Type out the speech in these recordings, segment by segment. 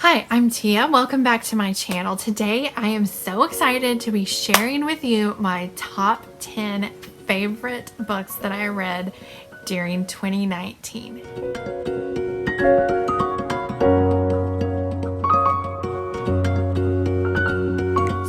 Hi, I'm Tia. Welcome back to my channel. Today I am so excited to be sharing with you my top 10 favorite books that I read during 2019.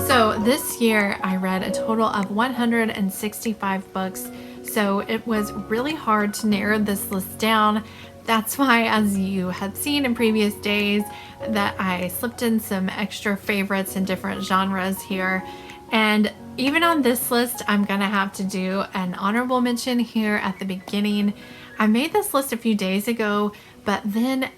So this year I read a total of 165 books, so it was really hard to narrow this list down. That's why, as you had seen in previous days, that I slipped in some extra favorites in different genres here. And even on this list, I'm gonna have to do an honorable mention here at the beginning. I made this list a few days ago, but then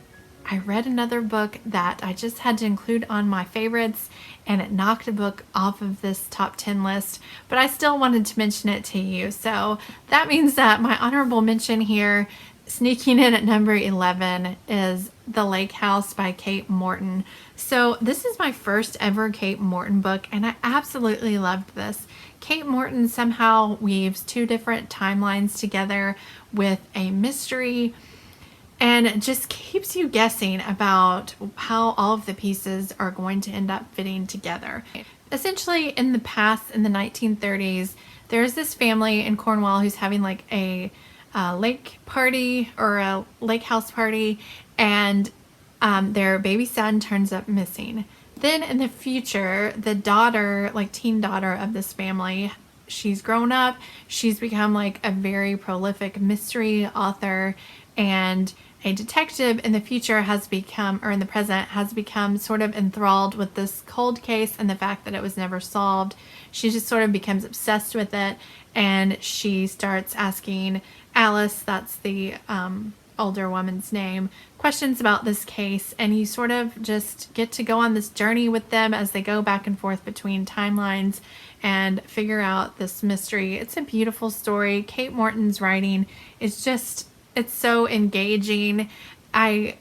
I read another book that I just had to include on my favorites, and it knocked a book off of this top 10 list, but I still wanted to mention it to you. So that means that my honorable mention here, sneaking in at number 11, is The Lake House by Kate Morton. So this is my first ever Kate Morton book, and I absolutely loved this. Kate Morton somehow weaves two different timelines together with a mystery, and it just keeps you guessing about how all of the pieces are going to end up fitting together. Essentially, in the past, in the 1930s, there's this family in Cornwall who's having like a lake party or a lake house party, and their baby son turns up missing. Then in the future, the daughter, like teen daughter of this family, she's grown up, she's become like a very prolific mystery author, and a detective in the future has become, or in the present, has become sort of enthralled with this cold case and the fact that it was never solved. She just sort of becomes obsessed with it, and she starts asking Alice, that's the older woman's name, questions about this case, and you sort of just get to go on this journey with them as they go back and forth between timelines and figure out this mystery. It's a beautiful story. Kate Morton's writing is just, it's so engaging. I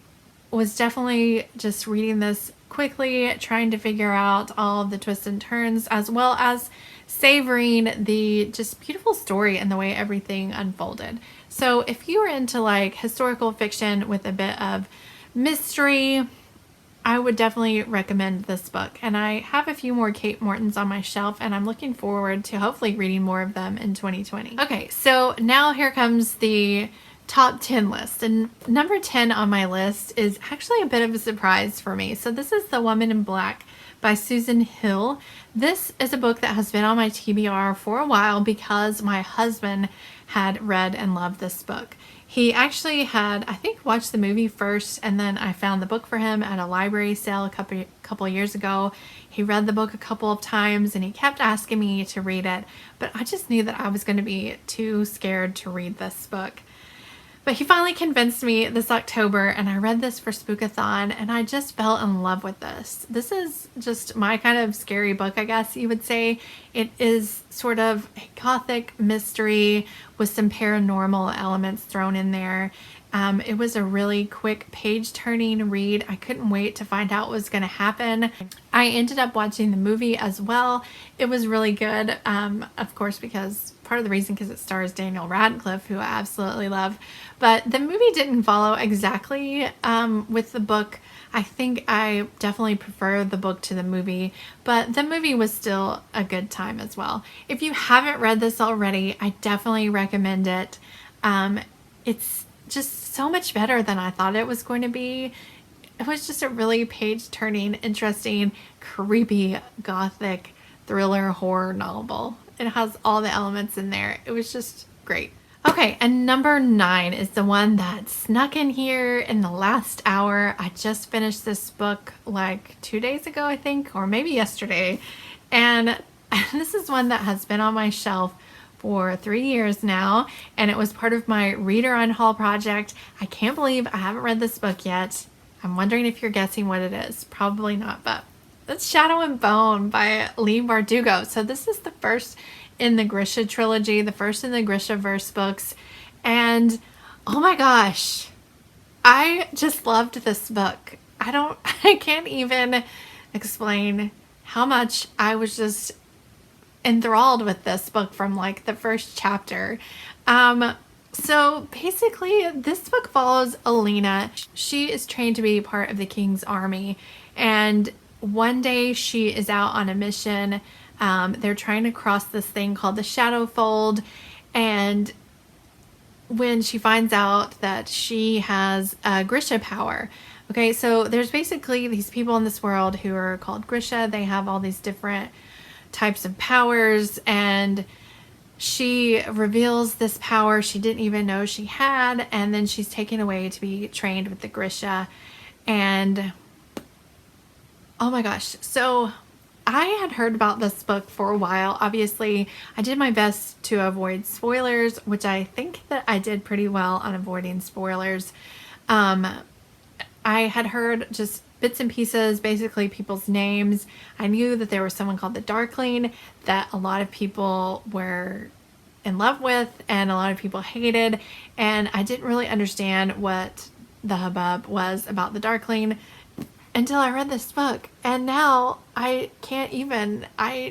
was definitely just reading this quickly, trying to figure out all of the twists and turns, as well as savoring the just beautiful story and the way everything unfolded. So if you are into like historical fiction with a bit of mystery, I would definitely recommend this book. And I have a few more Kate Mortons on my shelf, and I'm looking forward to hopefully reading more of them in 2020. Okay, so now here comes the top 10 list, and number 10 on my list is actually a bit of a surprise for me. So this is The Woman in Black by Susan Hill. This is a book that has been on my TBR for a while because my husband had read and loved this book. He actually had, I think, watched the movie first, and then I found the book for him at a library sale a couple years ago. He read the book a couple of times, and he kept asking me to read it, but I just knew that I was going to be too scared to read this book. But he finally convinced me this October, and I read this for Spookathon, and I just fell in love with this. This is just my kind of scary book, I guess you would say. It is sort of a gothic mystery with some paranormal elements thrown in there. It was a really quick page-turning read. I couldn't wait to find out what was going to happen. I ended up watching the movie as well. It was really good, of course, because part of the reason because it stars Daniel Radcliffe, who I absolutely love. But the movie didn't follow exactly with the book. I think I definitely prefer the book to the movie, but the movie was still a good time as well. If you haven't read this already, I definitely recommend it. It's just so much better than I thought it was going to be. It was just a really page-turning, interesting, creepy, gothic thriller horror novel. It has all the elements in there. It was just great. Okay, and number 9 is the one that snuck in here in the last hour. I just finished this book like 2 days ago, I think, or maybe yesterday. And this is one that has been on my shelf for 3 years now, and it was part of my Reader on Haul project. I can't believe I haven't read this book yet. I'm wondering if you're guessing what it is. Probably not, but it's Shadow and Bone by Leigh Bardugo. So this is the first in the Grisha trilogy, the first in the Grishaverse books, and oh my gosh, I just loved this book. I can't even explain how much I was just enthralled with this book from like the first chapter. So basically, this book follows Elena. She is trained to be part of the king's army, and one day she is out on a mission. They're trying to cross this thing called the Shadow Fold, and when she finds out that she has Grisha power. Okay, so there's basically these people in this world who are called Grisha. They have all these different types of powers, and she reveals this power she didn't even know she had, and then she's taken away to be trained with the Grisha. And oh my gosh, so I had heard about this book for a while. Obviously, I did my best to avoid spoilers, which I think that I did pretty well on avoiding spoilers. I had heard just bits and pieces, basically people's names. I knew that there was someone called the Darkling that a lot of people were in love with and a lot of people hated, and I didn't really understand what the hubbub was about the Darkling until I read this book, and now I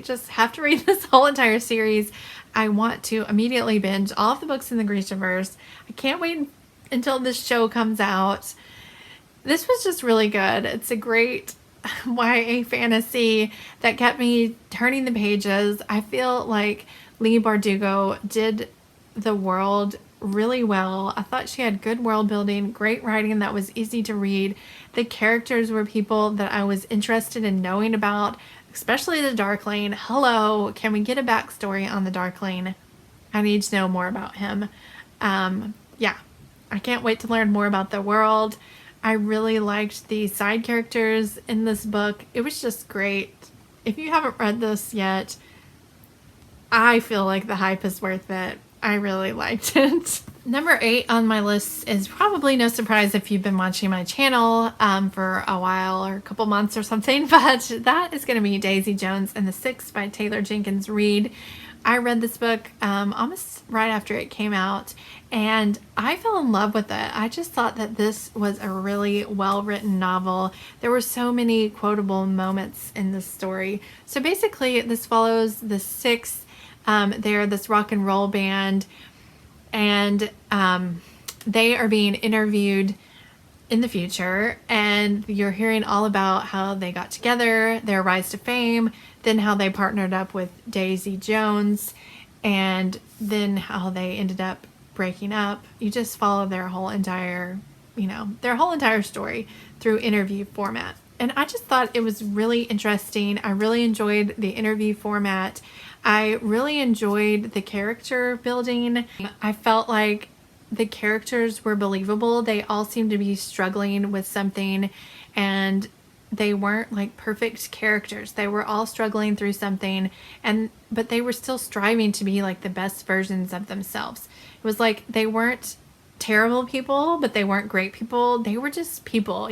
just have to read this whole entire series. I want to immediately binge all of the books in the Grishaverse. I can't wait until this show comes out. This was just really good. It's a great YA fantasy that kept me turning the pages. I feel like Leigh Bardugo did the world really well. I thought she had good world building, great writing that was easy to read. The characters were people that I was interested in knowing about, especially the Darkling. Hello, can we get a backstory on the Darkling? I need to know more about him. Yeah, I can't wait to learn more about the world. I really liked the side characters in this book. It was just great. If you haven't read this yet, I feel like the hype is worth it. I really liked it. Number 8 on my list is probably no surprise if you've been watching my channel for a while or a couple months or something, but that is going to be Daisy Jones and the Six by Taylor Jenkins Reid. I read this book almost right after it came out, and I fell in love with it. I just thought that this was a really well-written novel. There were so many quotable moments in this story. So basically, this follows the Six. They're this rock and roll band, and they are being interviewed in the future, and you're hearing all about how they got together, their rise to fame, then how they partnered up with Daisy Jones, and then how they ended up breaking up. You just follow their whole entire story through interview format. And I just thought it was really interesting. I really enjoyed the interview format. I really enjoyed the character building. I felt like the characters were believable. They all seemed to be struggling with something, and they weren't like perfect characters. They were all struggling through something, but they were still striving to be like the best versions of themselves. It was like they weren't terrible people, but they weren't great people. They were just people,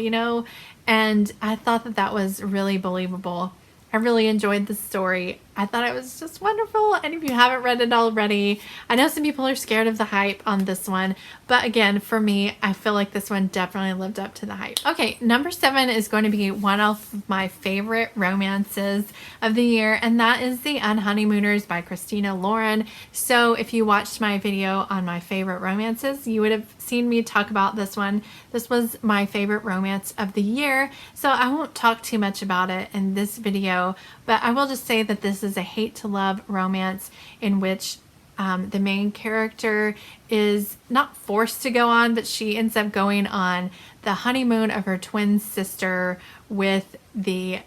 and I thought that that was really believable. I really enjoyed the story. I thought it was just wonderful. And if you haven't read it already, I know some people are scared of the hype on this one, but again, for me, I feel like this one definitely lived up to the hype. Okay, number 7 is going to be one of my favorite romances of the year, and that is the Unhoneymooners by Christina Lauren. So if you watched my video on my favorite romances, you would have seen me talk about this one. This was my favorite romance of the year, so I won't talk too much about it in this video, but I will just say that this is a hate to love romance in which the main character is not forced to go on, but she ends up going on the honeymoon of her twin sister with the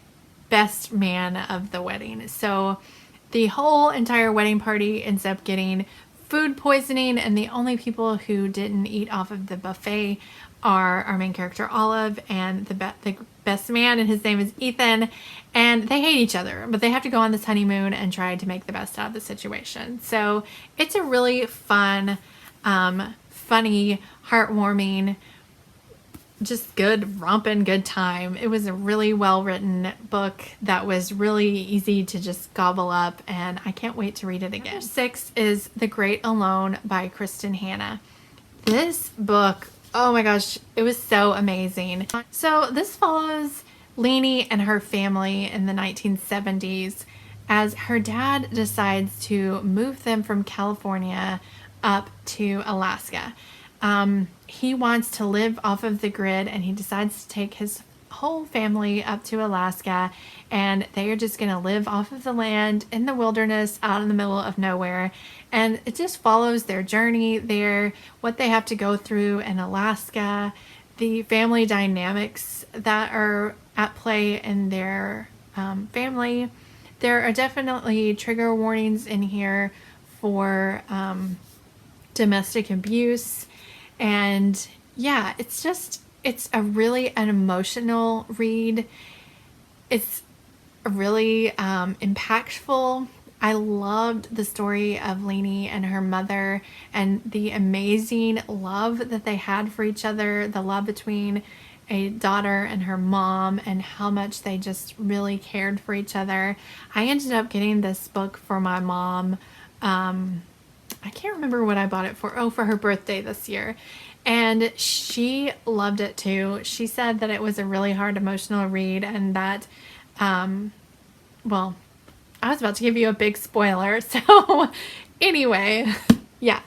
best man of the wedding. So the whole entire wedding party ends up getting food poisoning, and the only people who didn't eat off of the buffet are our main character Olive and the best man, and his name is Ethan, and they hate each other, but they have to go on this honeymoon and try to make the best out of the situation. So it's a really fun, funny, heartwarming, just good romping good time. It was a really well written book that was really easy to just gobble up, and I can't wait to read it again. Number 6 is The Great Alone by Kristin Hannah. This book, oh my gosh, it was so amazing. So this follows Leigh and her family in the 1970s as her dad decides to move them from California up to Alaska. He wants to live off of the grid, and he decides to take his whole family up to Alaska, and they are just going to live off of the land in the wilderness out in the middle of nowhere. And it just follows their journey there, what they have to go through in Alaska, the family dynamics that are at play in their family. There are definitely trigger warnings in here for domestic abuse. And yeah, it's an emotional read. It's really impactful. I loved the story of Leigh and her mother and the amazing love that they had for each other, the love between a daughter and her mom, and how much they just really cared for each other. I ended up getting this book for my mom. I can't remember what I bought it for. Oh, for her birthday this year. And she loved it too. She said that it was a really hard emotional read, and that, well, I was about to give you a big spoiler. So anyway, yeah.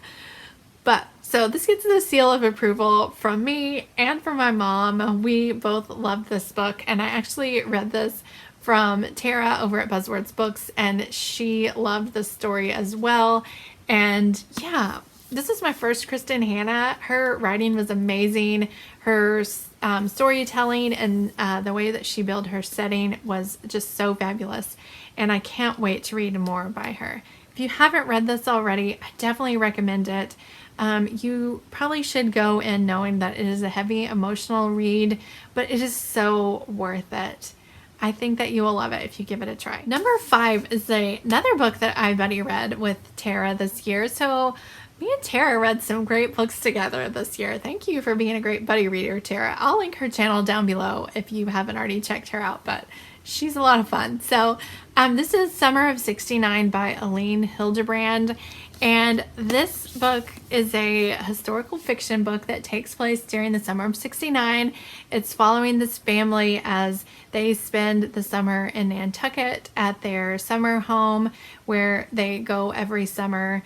But so this gets the seal of approval from me and from my mom. We both loved this book, and I actually read this from Tara over at Buzzwords Books, and she loved the story as well. And yeah, this is my first Kristin Hannah. Her writing was amazing. Her storytelling and the way that she built her setting was just so fabulous. And I can't wait to read more by her. If you haven't read this already, I definitely recommend it. You probably should go in knowing that it is a heavy emotional read, but it is so worth it. I think that you will love it if you give it a try. Number 5 is another book that I buddy read with Tara this year. So me and Tara read some great books together this year. Thank you for being a great buddy reader, Tara. I'll link her channel down below if you haven't already checked her out, but she's a lot of fun. So this is Summer of '69 by Elin Hilderbrand. And this book is a historical fiction book that takes place during the summer of '69. It's following this family as they spend the summer in Nantucket at their summer home where they go every summer.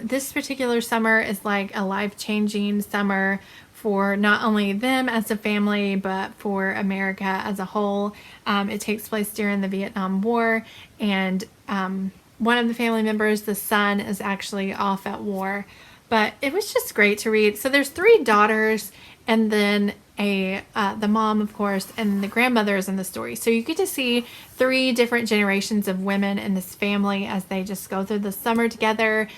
This particular summer is like a life-changing summer for not only them as a family, but for America as a whole. It takes place during the Vietnam War, and one of the family members, the son, is actually off at war. But it was just great to read. So there's 3 daughters, and then the mom, of course, and the grandmother is in the story. So you get to see 3 different generations of women in this family as they just go through the summer together.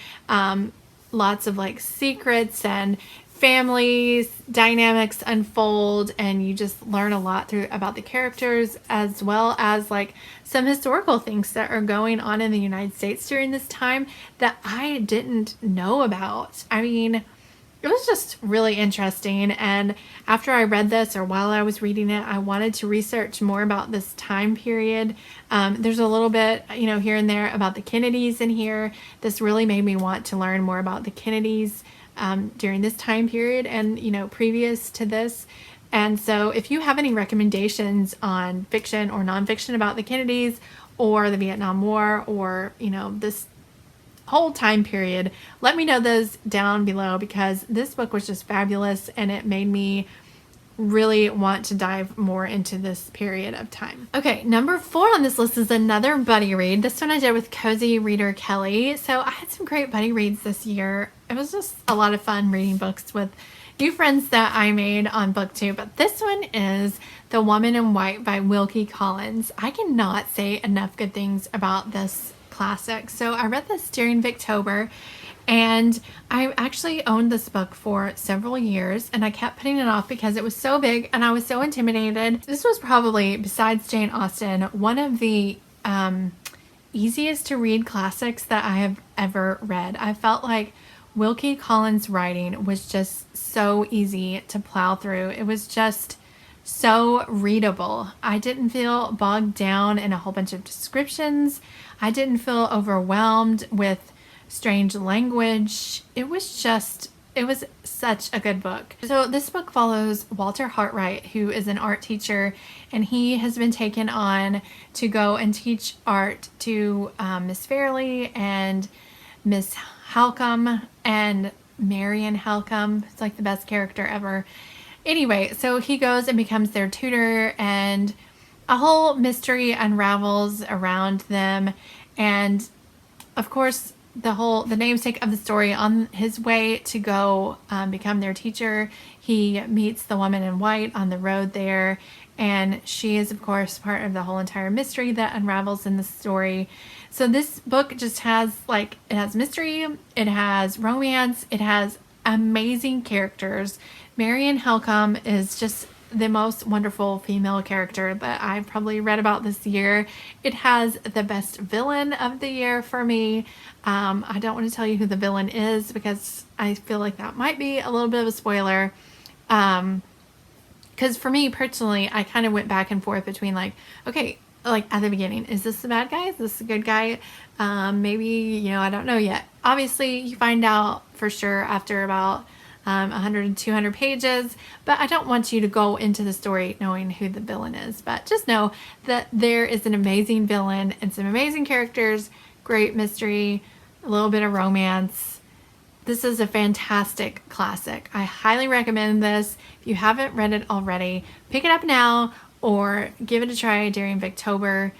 Lots of like secrets and families dynamics unfold, and you just learn a lot about the characters, as well as like some historical things that are going on in the United States during this time that I didn't know about. I mean, it was just really interesting. And after I read this, or while I was reading it, I wanted to research more about this time period. There's a little bit, here and there about the Kennedys in here. This really made me want to learn more about the Kennedys during this time period and, previous to this. And so if you have any recommendations on fiction or nonfiction about the Kennedys or the Vietnam War or, this whole time period, let me know those down below, because this book was just fabulous and it made me really want to dive more into this period of time. Okay, number 4 on this list is another buddy read. This one I did with Cozy Reader Kelly. So I had some great buddy reads this year. It was just a lot of fun reading books with new friends that I made on BookTube. But this one is The Woman in White by Wilkie Collins. I cannot say enough good things about this classic. So I read this during Victober, and I actually owned this book for several years, and I kept putting it off because it was so big and I was so intimidated. This was probably, besides Jane Austen, one of the easiest to read classics that I have ever read. I felt like Wilkie Collins' writing was just so easy to plow through. It was just so readable. I didn't feel bogged down in a whole bunch of descriptions. I didn't feel overwhelmed with strange language. It was such a good book. So this book follows Walter Hartright, who is an art teacher, and he has been taken on to go and teach art to Miss Fairley and Miss Halcombe, and Marion Halcombe is like the best character ever. Anyway, so he goes and becomes their tutor, and a whole mystery unravels around them. And of course, the namesake of the story, on his way to go become their teacher, he meets the woman in white on the road there, and she is of course part of the whole entire mystery that unravels in the story. So this book just has it has mystery, it has romance, it has amazing characters. Marion Halcombe is just the most wonderful female character that I've probably read about this year. It has the best villain of the year for me. I don't want to tell you who the villain is because I feel like that might be a little bit of a spoiler. Because for me personally, I kind of went back and forth between okay, at the beginning, is this the bad guy? Is this a good guy? Maybe, I don't know yet. Obviously, you find out for sure after about 100 and 200 pages, but I don't want you to go into the story knowing who the villain is. But just know that there is an amazing villain and some amazing characters, great mystery, a little bit of romance. This is a fantastic classic. I highly recommend this. If you haven't read it already, pick it up now or give it a try during Victober.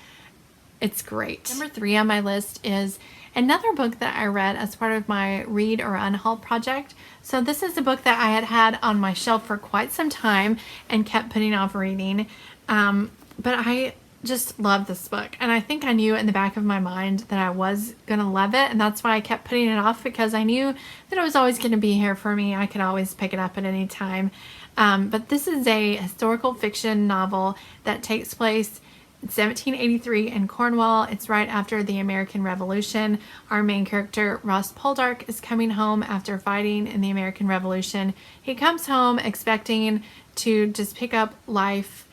It's great. Number 3 on my list is another book that I read as part of my Read or Unhaul project. So this is a book that I had on my shelf for quite some time and kept putting off reading. But I just love this book, and I think I knew in the back of my mind that I was gonna love it, and that's why I kept putting it off, because I knew that it was always gonna be here for me. I could always pick it up at any time. But this is a historical fiction novel that takes place in 1783 in Cornwall. It's right after the American Revolution. Our main character, Ross Poldark, is coming home after fighting in the American Revolution. He comes home expecting to just pick up life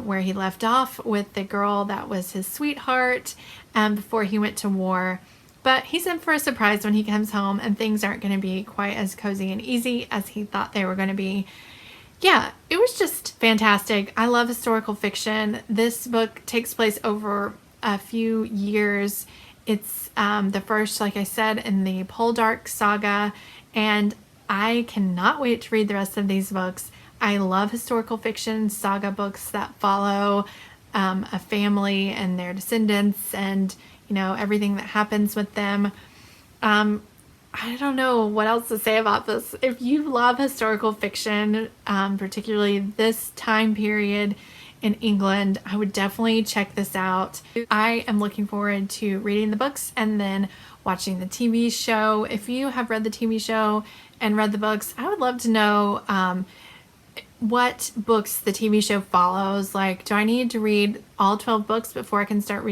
where he left off with the girl that was his sweetheart before he went to war. But he's in for a surprise when he comes home, and things aren't going to be quite as cozy and easy as he thought they were going to be. Yeah, it was just fantastic. I love historical fiction. This book takes place over a few years. It's the first, like I said, in the Poldark saga, and I cannot wait to read the rest of these books. I love historical fiction saga books that follow a family and their descendants and, everything that happens with them. I don't know what else to say about this. If you love historical fiction, particularly this time period in England, I would definitely check this out. I am looking forward to reading the books and then watching the TV show. If you have read the TV show and read the books, I would love to know what books the TV show follows. Do I need to read all 12 books before I can start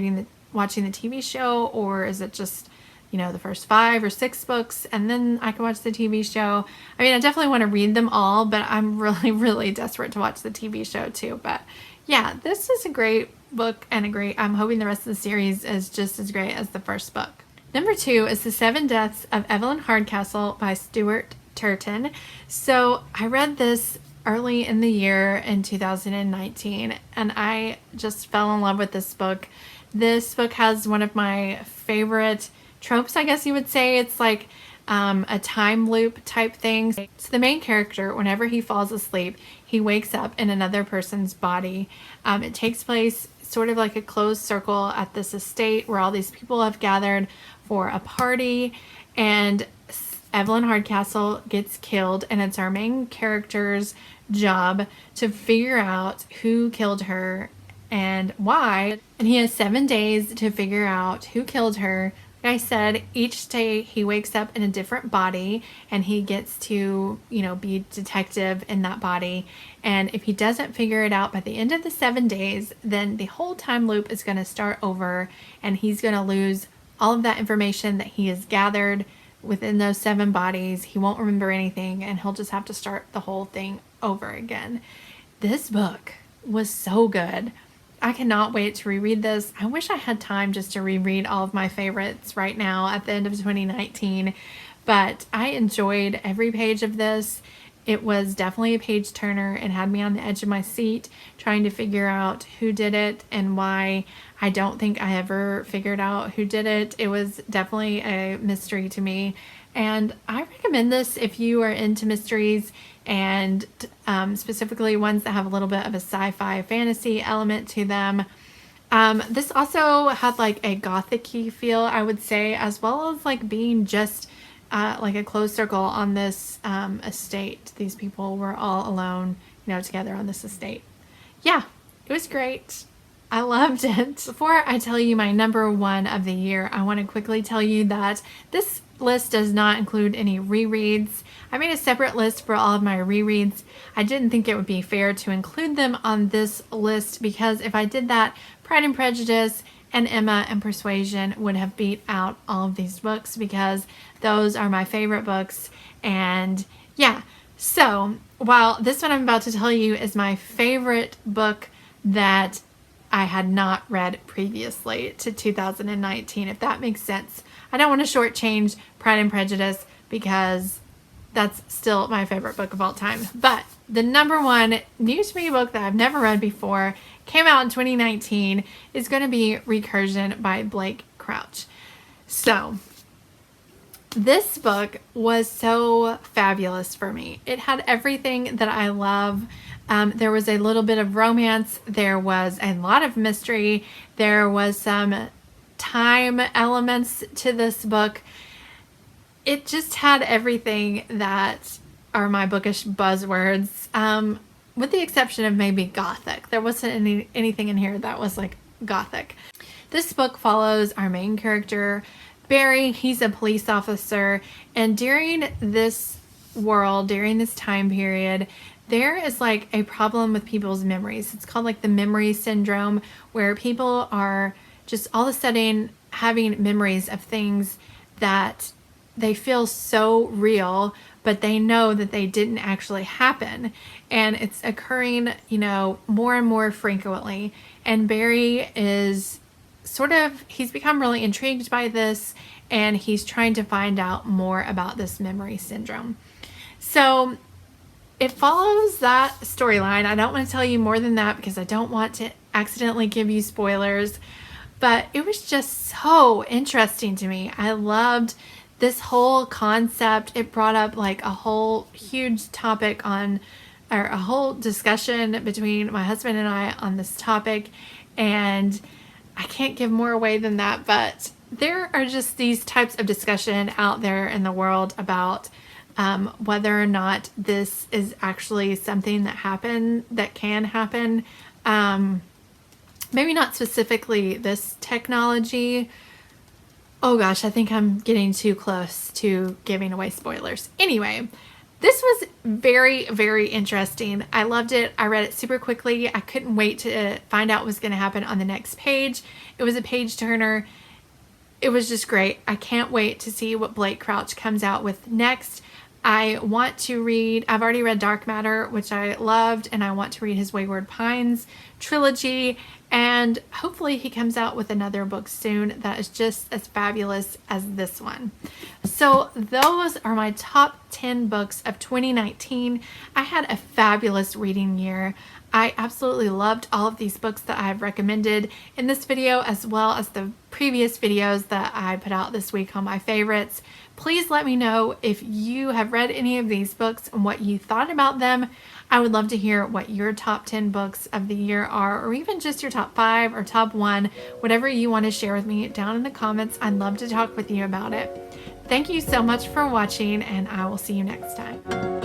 watching the TV show, or is it just the first 5 or 6 books and then I can watch the TV show? I mean, I definitely want to read them all, but I'm really, really desperate to watch the TV show too. But yeah, this is a great book and I'm hoping the rest of the series is just as great as the first book. Number 2 is The 7 Deaths of Evelyn Hardcastle by Stuart Turton. So I read this early in the year in 2019, and I just fell in love with this book. This book has one of my favorite tropes, I guess you would say. It's like a time loop type thing. So the main character, whenever he falls asleep, he wakes up in another person's body. It takes place sort of like a closed circle at this estate where all these people have gathered for a party, and Evelyn Hardcastle gets killed, and it's our main character's job to figure out who killed her and why. And he has 7 days to figure out who killed her. Like I said, each day he wakes up in a different body, and he gets to, be detective in that body. And if he doesn't figure it out by the end of the 7 days, then the whole time loop is going to start over, and he's going to lose all of that information that he has gathered within those 7 bodies. He won't remember anything, and he'll just have to start the whole thing over again. This book was so good. I cannot wait to reread this. I wish I had time just to reread all of my favorites right now at the end of 2019, but I enjoyed every page of this. It was definitely a page turner. It had me on the edge of my seat trying to figure out who did it and why. I don't think I ever figured out who did it. It was definitely a mystery to me, And I recommend this if you are into mysteries and specifically ones that have a little bit of a sci-fi fantasy element to them. This also had like a gothic-y feel, I would say, as well as like being just like a closed circle on this estate. These people were all alone, you know, together on this estate. Yeah, it was great. I loved it. Before I tell you my number one of the year, I want to quickly tell you that this list does not include any rereads. I made a separate list for all of my rereads. I didn't think it would be fair to include them on this list because if I did that, Pride and Prejudice and Emma and Persuasion would have beat out all of these books because those are my favorite books. And yeah, so while this one I'm about to tell you is my favorite book that I had not read previously to 2019, if that makes sense. I don't want to shortchange Pride and Prejudice because that's still my favorite book of all time. But the number one new to me book that I've never read before, came out in 2019, is going to be Recursion by Blake Crouch. So this book was so fabulous for me. It had everything that I love. There was a little bit of romance. There was a lot of mystery. There was some time elements to this book. It just had everything that are my bookish buzzwords, with the exception of maybe gothic. There wasn't anything in here that was like gothic. This book follows our main character, Barry. He's a police officer, and during this world, during this time period, there is like a problem with people's memories. It's called like the memory syndrome, where people are just all of a sudden having memories of things that they feel so real, but they know that they didn't actually happen. And it's occurring, you know, more and more frequently. And Barry is he's become really intrigued by this, and he's trying to find out more about this memory syndrome. So it follows that storyline. I don't want to tell you more than that because I don't want to accidentally give you spoilers, but it was just so interesting to me. I loved this whole concept. It brought up like a whole huge topic or a whole discussion between my husband and I on this topic, and I can't give more away than that, but there are just these types of discussion out there in the world about whether or not this is actually something that can happen. Maybe not specifically this technology. Oh gosh, I think I'm getting too close to giving away spoilers. Anyway, this was very, very interesting. I loved it. I read it super quickly. I couldn't wait to find out what was going to happen on the next page. It was a page turner. It was just great. I can't wait to see what Blake Crouch comes out with next. I've already read Dark Matter, which I loved, and I want to read his Wayward Pines trilogy, and hopefully he comes out with another book soon that is just as fabulous as this one. So those are my top 10 books of 2019. I had a fabulous reading year. I absolutely loved all of these books that I've recommended in this video, as well as the previous videos that I put out this week on my favorites. Please let me know if you have read any of these books and what you thought about them. I would love to hear what your top 10 books of the year are, or even just your top 5 or top 1, whatever you want to share with me down in the comments. I'd love to talk with you about it. Thank you so much for watching, and I will see you next time.